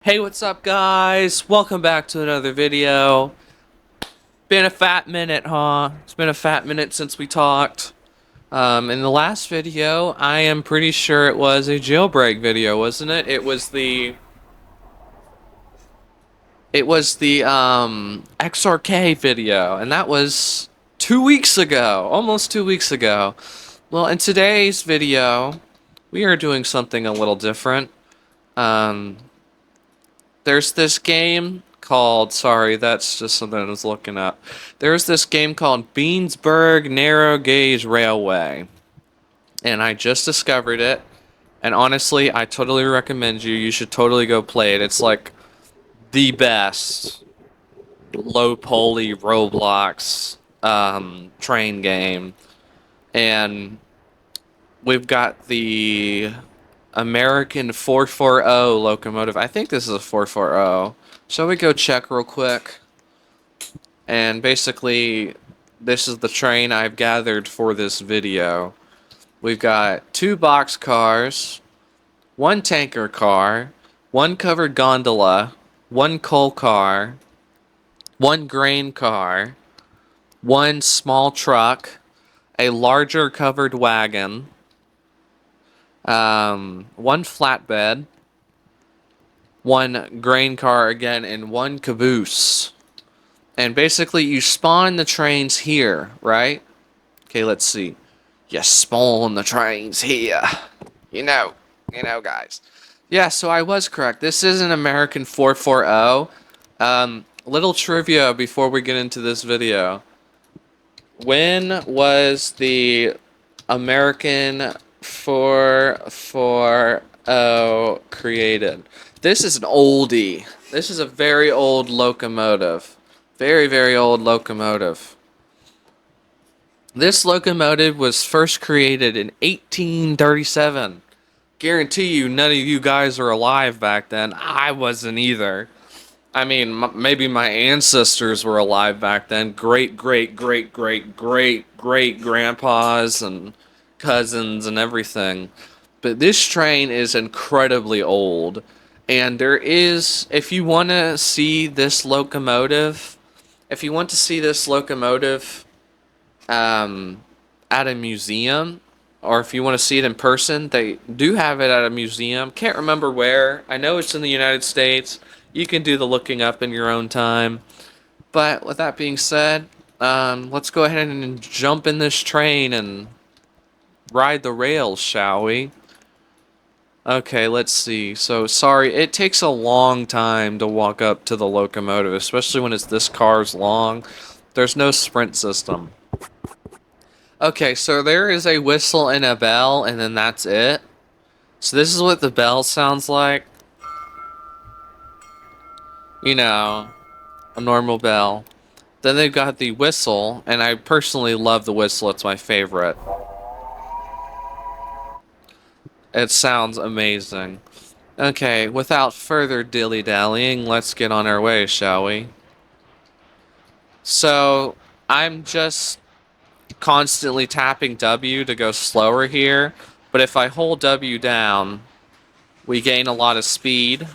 Hey, what's up, guys? Welcome back to another video. Been a fat minute, huh? It's been a fat minute since we talked. In the last video, I am pretty sure it was a jailbreak video, wasn't it? It was the XRK video, and that was 2 weeks ago, almost 2 weeks ago. Well, in today's video, we are doing something a little different. Um, There's this game called, sorry, that's just something I was looking up. There's this game called Beansburg Narrow Gauge Railway, and I just discovered it. And honestly, I totally recommend you should totally go play it. It's like the best low poly Roblox train game. And we've got the American 440 locomotive. I think this is a 440. Shall we go check real quick? And basically, this is the train I've gathered for this video. We've got two box cars, one tanker car, one covered gondola, one coal car, one grain car, one small truck, a larger covered wagon, one flatbed, one grain car again, and one caboose. And basically, you spawn the trains here, right? Okay, let's see. You spawn the trains here. You know, guys. Yeah, so I was correct. This is an American 440. Little trivia before we get into this video. When was the American 440 created? This is an oldie. This is a very old locomotive. Very, very old locomotive. This locomotive was first created in 1837. Guarantee you none of you guys are alive back then. I wasn't either. I mean, maybe my ancestors were alive back then. Great, great, great, great, great, great grandpas and cousins and everything. But this train is incredibly old. And there is, if you want to see this locomotive, at a museum, or if you want to see it in person, they do have it at a museum. Can't remember where. I know it's in the United States. You can do the looking up in your own time. But with that being said, let's go ahead and jump in this train and ride the rails, shall we? Okay, let's see. So, sorry, it takes a long time to walk up to the locomotive, especially when it's this car's long. There's no sprint system. Okay, so there is a whistle and a bell, and then that's it. So this is what the bell sounds like. You know, a normal bell. Then they've got the whistle, and I personally love the whistle. It's my favorite. It sounds amazing. Okay, without further dilly-dallying, let's get on our way, shall we? So, I'm just constantly tapping W to go slower here, but if I hold W down, we gain a lot of speed.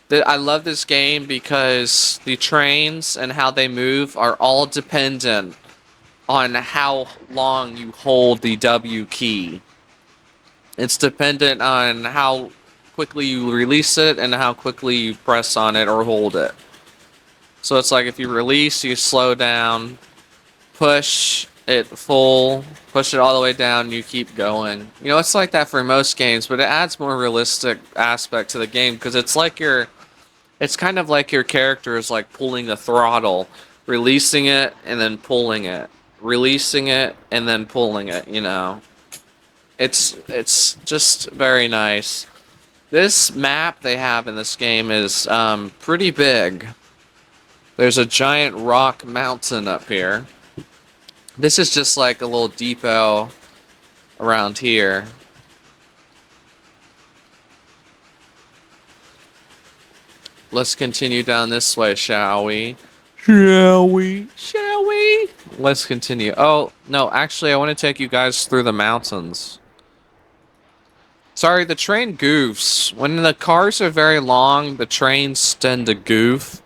I love this game because the trains and how they move are all dependent on how long you hold the W key. It's dependent on how quickly you release it and how quickly you press on it or hold it. So it's like if you release, you slow down, push it full, push it all the way down, you keep going. You know, it's like that for most games, but it adds more realistic aspect to the game because it's kind of like your character is like pulling the throttle, releasing it and then pulling it, releasing it and then pulling it, you know. It's just very nice. This map they have in this game is pretty big. There's a giant rock mountain up here. This is just like a little depot around here. Let's continue down this way, shall we? Shall we? Shall we? Let's continue. Oh, no, actually, I want to take you guys through the mountains. Sorry, the train goofs. When the cars are very long, the trains tend to goof.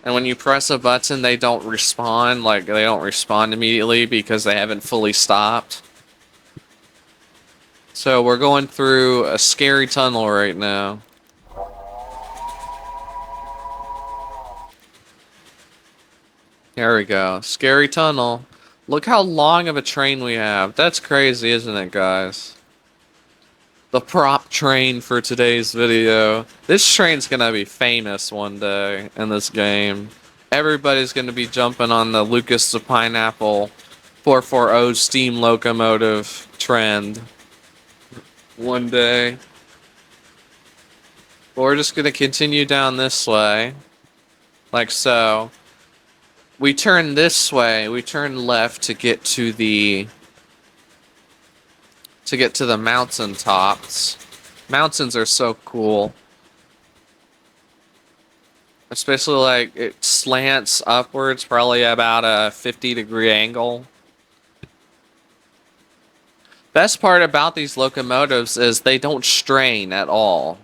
And when you press a button, they don't respond. Like, they don't respond immediately because they haven't fully stopped. So we're going through a scary tunnel right now. There we go. Scary tunnel. Look how long of a train we have. That's crazy, isn't it, guys? The prop train for today's video. This train's gonna be famous one day in this game. Everybody's gonna be jumping on the Lucas the Pineapple 440 steam locomotive trend one day. But we're just gonna continue down this way. Like so. We turn this way. We turn left to get to the mountain tops. Mountains are so cool. Especially like it slants upwards, probably about a 50-degree angle. Best part about these locomotives is they don't strain at all.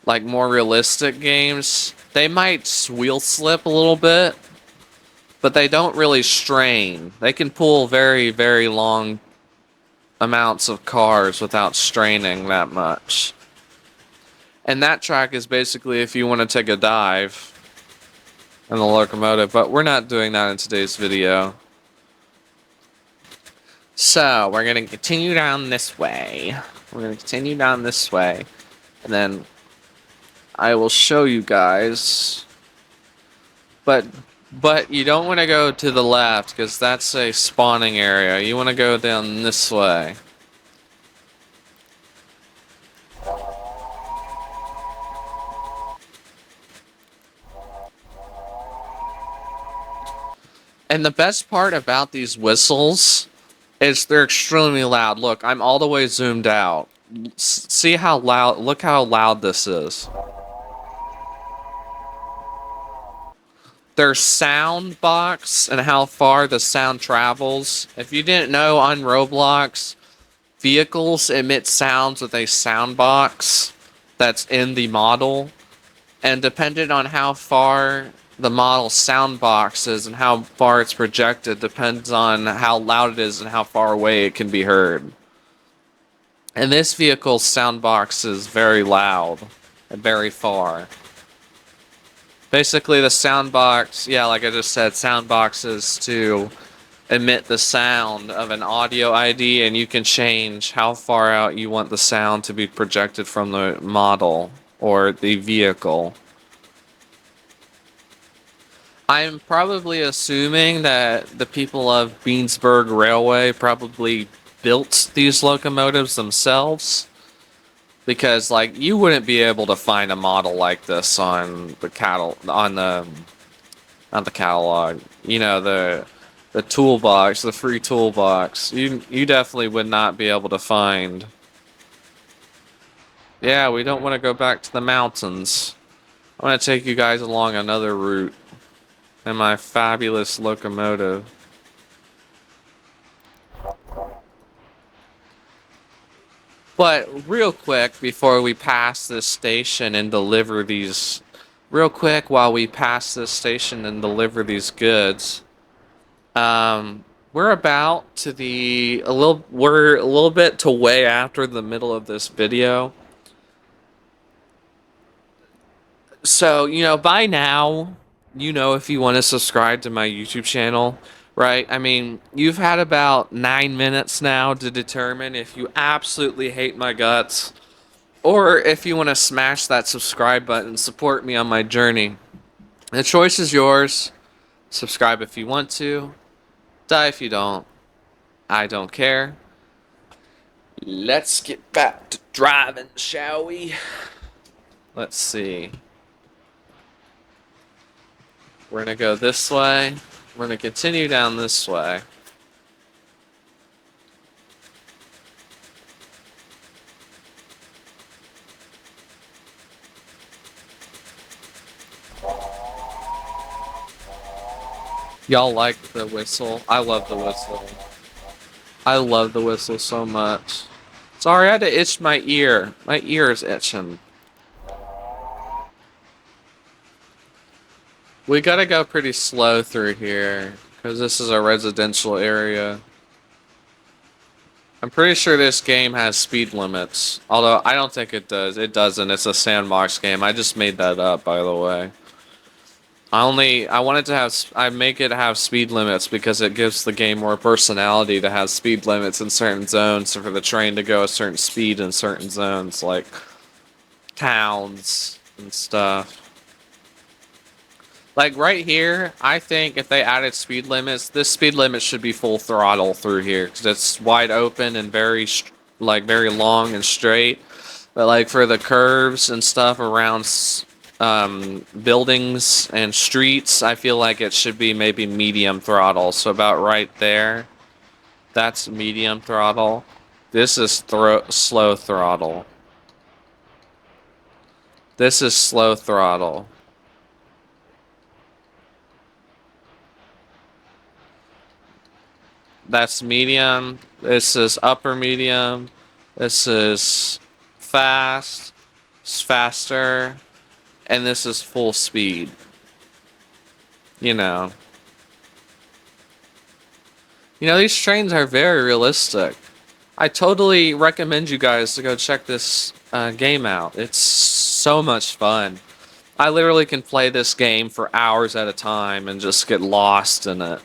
Like more realistic games, they might wheel slip a little bit, but they don't really strain. They can pull very, very long amounts of cars without straining that much. And that track is basically if you want to take a dive in the locomotive, but we're not doing that in today's video. So, we're going to continue down this way. We're going to continue down this way. And then I will show you guys. But you don't want to go to the left because that's a spawning area. You want to go down this way. And the best part about these whistles is they're extremely loud. Look, I'm all the way zoomed out. See how loud, look how loud this is. Their sound box and how far the sound travels. If you didn't know, on Roblox, vehicles emit sounds with a sound box that's in the model. And depending on how far the model's sound box is and how far it's projected depends on how loud it is and how far away it can be heard. And this vehicle's sound box is very loud and very far. Basically the sound box, yeah, like I just said, sound boxes to emit the sound of an audio ID, and you can change how far out you want the sound to be projected from the model or the vehicle. I'm probably assuming that the people of Beansburg Railway probably built these locomotives themselves, because like you wouldn't be able to find a model like this on the not the catalog, you know, the toolbox, the free toolbox. You definitely would not be able to find. Yeah, we don't want to go back to the mountains. I want to take you guys along another route in my fabulous locomotive. But real quick, before we pass this station and deliver these, real quick while we pass this station and deliver these goods, we're about to we're a little bit to way after the middle of this video. So, you know, by now, you know, if you want to subscribe to my YouTube channel, right? I mean, you've had about 9 minutes now to determine if you absolutely hate my guts or if you want to smash that subscribe button and support me on my journey. The choice is yours. Subscribe if you want to. Die if you don't. I don't care. Let's get back to driving, shall we? Let's see. We're gonna go this way. We're gonna continue down this way. Y'all like the whistle? I love the whistle. I love the whistle so much. Sorry, I had to itch my ear. My ear is itching. We gotta go pretty slow through here, because this is a residential area. I'm pretty sure this game has speed limits. Although, I don't think it does. It doesn't. It's a sandbox game. I just made that up, by the way. I wanted to have, I make it have speed limits because it gives the game more personality to have speed limits in certain zones, and for the train to go a certain speed in certain zones, like towns and stuff. Like right here, I think if they added speed limits, this speed limit should be full throttle through here because it's wide open and very, like very long and straight. But like for the curves and stuff around buildings and streets, I feel like it should be maybe medium throttle. So about right there, that's medium throttle. This is slow throttle. This is slow throttle. That's medium. This is upper medium. This is fast. It's faster. And this is full speed. You know. You know, these trains are very realistic. I totally recommend you guys to go check this game out. It's so much fun. I literally can play this game for hours at a time and just get lost in it.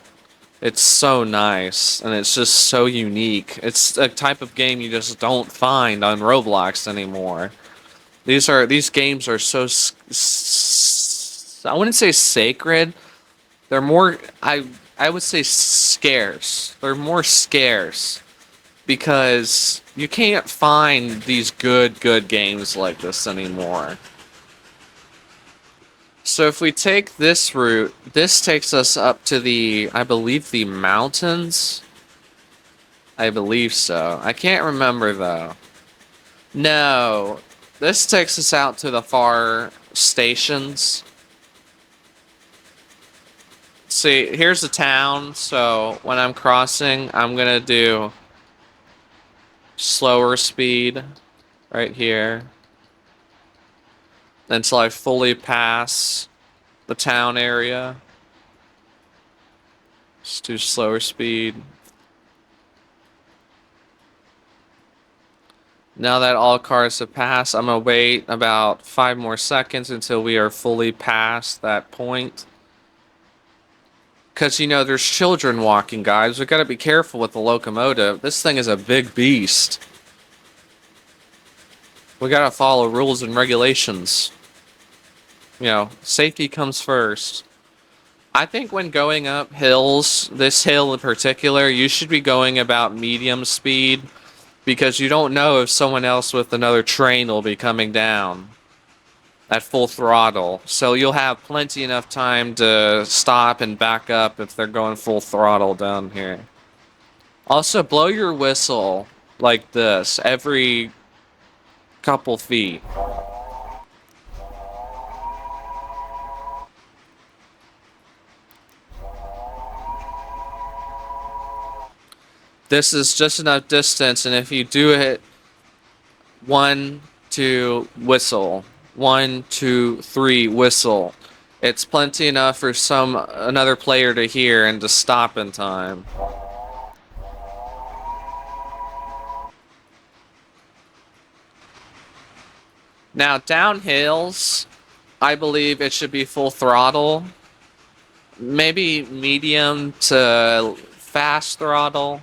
It's so nice, and it's just so unique. It's a type of game you just don't find on Roblox anymore. These games are so I wouldn't say sacred. They're more I would say scarce. They're more scarce because you can't find these good games like this anymore. So if we take this route, this takes us up to the, I believe, the mountains? I believe so. I can't remember, though. No. This takes us out to the far stations. See, here's the town, so when I'm crossing, I'm gonna do slower speed right here until I fully pass the town area. Just do slower speed. Now that all cars have passed, I'm gonna wait about 5 more seconds until we are fully past that point. Because, you know, there's children walking, guys. We gotta be careful with the locomotive. This thing is a big beast. We gotta follow rules and regulations. You know, safety comes first. I think when going up hills, this hill in particular, you should be going about medium speed because you don't know if someone else with another train will be coming down at full throttle. So you'll have plenty enough time to stop and back up if they're going full throttle down here. Also, blow your whistle like this every couple feet. This is just enough distance, and if you do it 1, 2, whistle, 1, 2, 3, whistle, it's plenty enough for another player to hear and to stop in time. Now down hills, I believe it should be full throttle, maybe medium to fast throttle.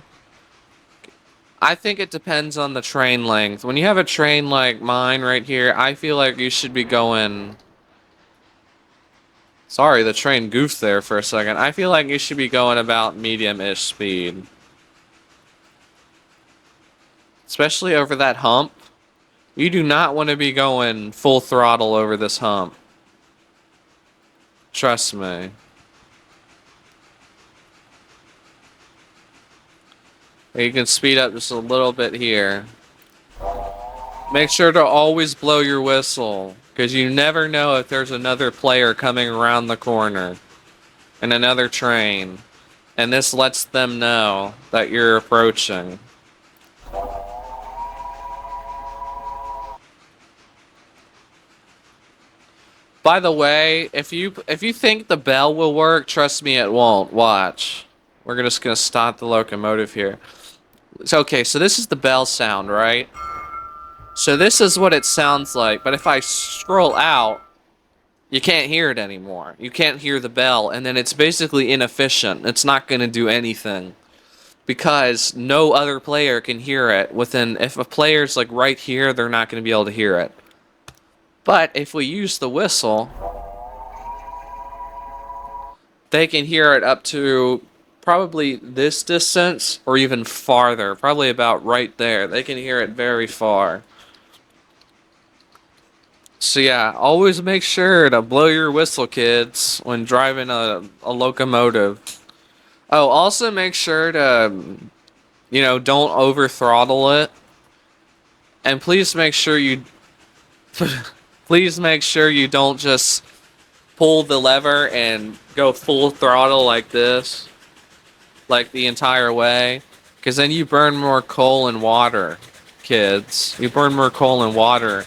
I think it depends on the train length. When you have a train like mine right here, I feel like you should be going... Sorry, the train goofed there for a second. I feel like you should be going about medium-ish speed. Especially over that hump. You do not want to be going full throttle over this hump. Trust me. You can speed up just a little bit here. Make sure to always blow your whistle, because you never know if there's another player coming around the corner and another train, and this lets them know that you're approaching. By the way, if you think the bell will work, trust me, it won't. Watch. We're just gonna stop the locomotive here. So, okay, so this is the bell sound, right? So this is what it sounds like, but if I scroll out, you can't hear it anymore. You can't hear the bell, and then it's basically inefficient. It's not gonna do anything. Because no other player can hear it within, if a player's like right here, they're not gonna be able to hear it. But if we use the whistle, they can hear it up to probably this distance or even farther. Probably about right there. They can hear it very far. So yeah, always make sure to blow your whistle, kids, when driving a locomotive. Oh, also make sure to, don't over throttle it. And please make sure you please make sure you don't just pull the lever and go full throttle like this, like the entire way, because then you burn more coal and water, kids. You burn more coal and water,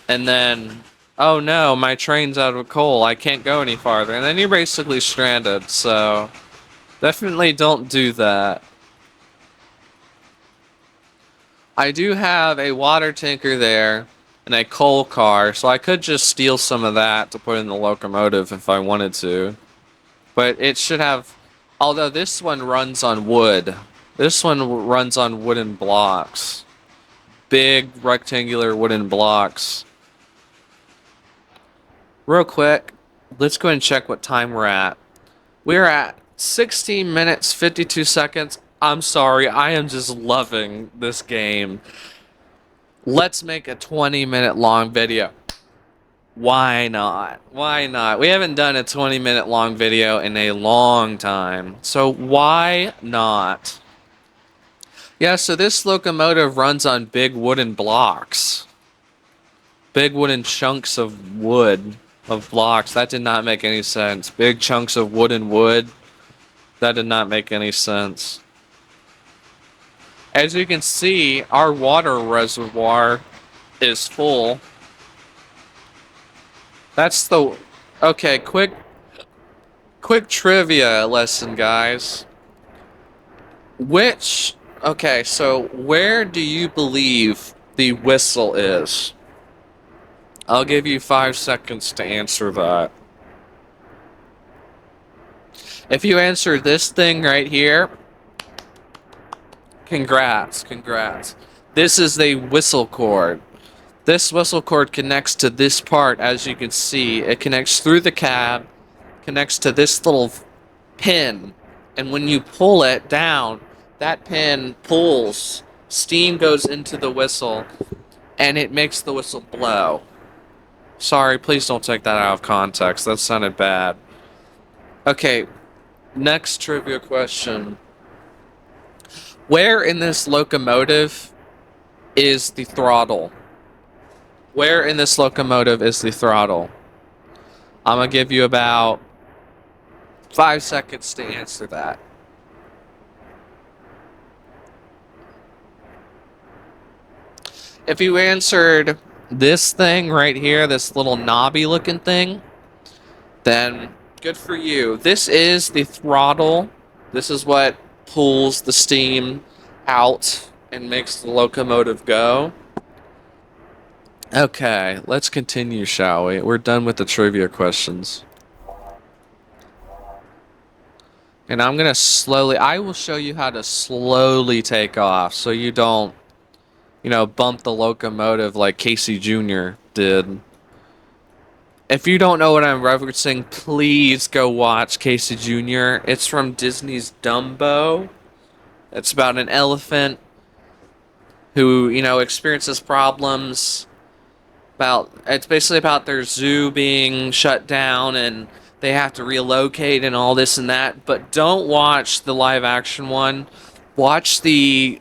and then, oh no, my train's out of coal, I can't go any farther, and then you're basically stranded, so definitely don't do that. I do have a water tanker there and a coal car, so I could just steal some of that to put in the locomotive if I wanted to. But it should have, although this one runs on wood. This one runs on wooden blocks. Big rectangular wooden blocks. Real quick, let's go and check what time we're at. We're at 16 minutes, 52 seconds. I'm sorry, I am just loving this game. Let's make a 20-minute long video. Why not? Why not? We haven't done a 20-minute long video in a long time. So why not? Yeah, so this locomotive runs on big wooden blocks. Big wooden chunks of wood, of blocks. That did not make any sense. Big chunks of wooden wood. That did not make any sense. As you can see, our water reservoir is full. That's the... Okay, quick trivia lesson, guys. Okay, so where do you believe the whistle is? I'll give you 5 seconds to answer that. If you answer this thing right here, congrats. This is the whistle cord. This whistle cord connects to this part, as you can see. It connects through the cab, connects to this little pin, and when you pull it down, that pin pulls. Steam goes into the whistle, and it makes the whistle blow. Sorry, please don't take that out of context. That sounded bad. Okay, next trivia question. Where in this locomotive is the throttle? Where in this locomotive is the throttle? I'm gonna give you about 5 seconds to answer that. If you answered this thing right here, this little knobby looking thing, then good for you. This is the throttle. This is what pulls the steam out and makes the locomotive go. Okay, let's continue, shall we? We're done with the trivia questions. And I'm gonna I will show you how to slowly take off so you don't, bump the locomotive like Casey Jr. did. If you don't know what I'm referencing, please go watch Casey Jr. It's from Disney's Dumbo. It's about an elephant who, experiences problems. It's basically about their zoo being shut down and they have to relocate and all this and that. But don't watch the live action one. Watch the...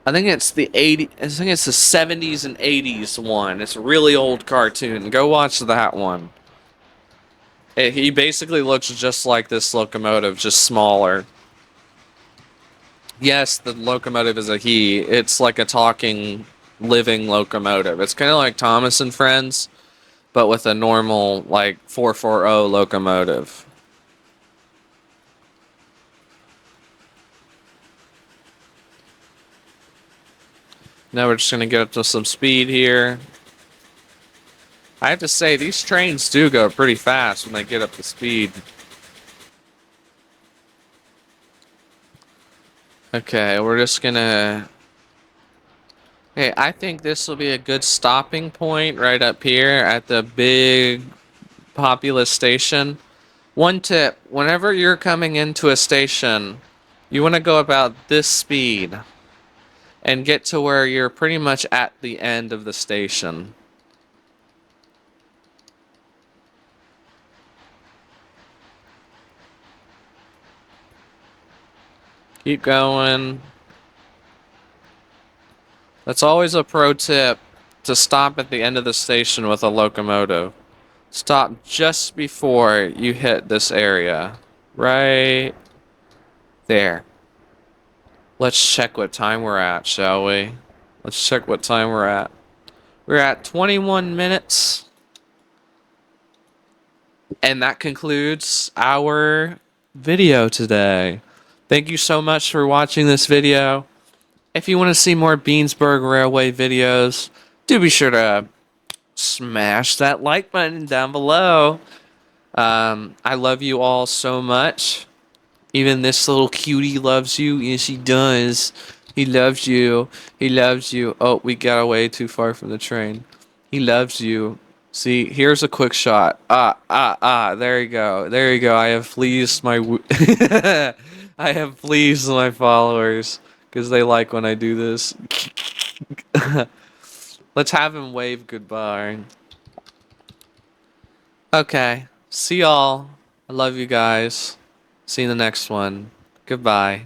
I think it's the 70s and 80s one. It's a really old cartoon. Go watch that one. He basically looks just like this locomotive, just smaller. Yes, the locomotive is a he. It's like a talking, living locomotive. It's kind of like Thomas and Friends, but with a normal, like, 440 locomotive. Now we're just going to get up to some speed here. I have to say, these trains do go pretty fast when they get up to speed. Okay, we're just gonna... Hey, I think this will be a good stopping point right up here at the big populous station. One tip, whenever you're coming into a station, you want to go about this speed and get to where you're pretty much at the end of the station. Keep going. That's always a pro tip, to stop at the end of the station with a locomotive. Stop just before you hit this area. Right there. Let's check what time we're at, shall we? Let's check what time we're at. We're at 21 minutes. And that concludes our video today. Thank you so much for watching this video. If you want to see more Beansburg Railway videos, do be sure to smash that like button down below. I love you all so much. Even this little cutie loves you. Yes, he does. He loves you. He loves you. Oh, we got away too far from the train. He loves you. See, here's a quick shot. There you go. There you go. I have pleased my... I have pleased my followers because they like when I do this. Let's have him wave goodbye. Okay. See y'all. I love you guys. See you in the next one. Goodbye.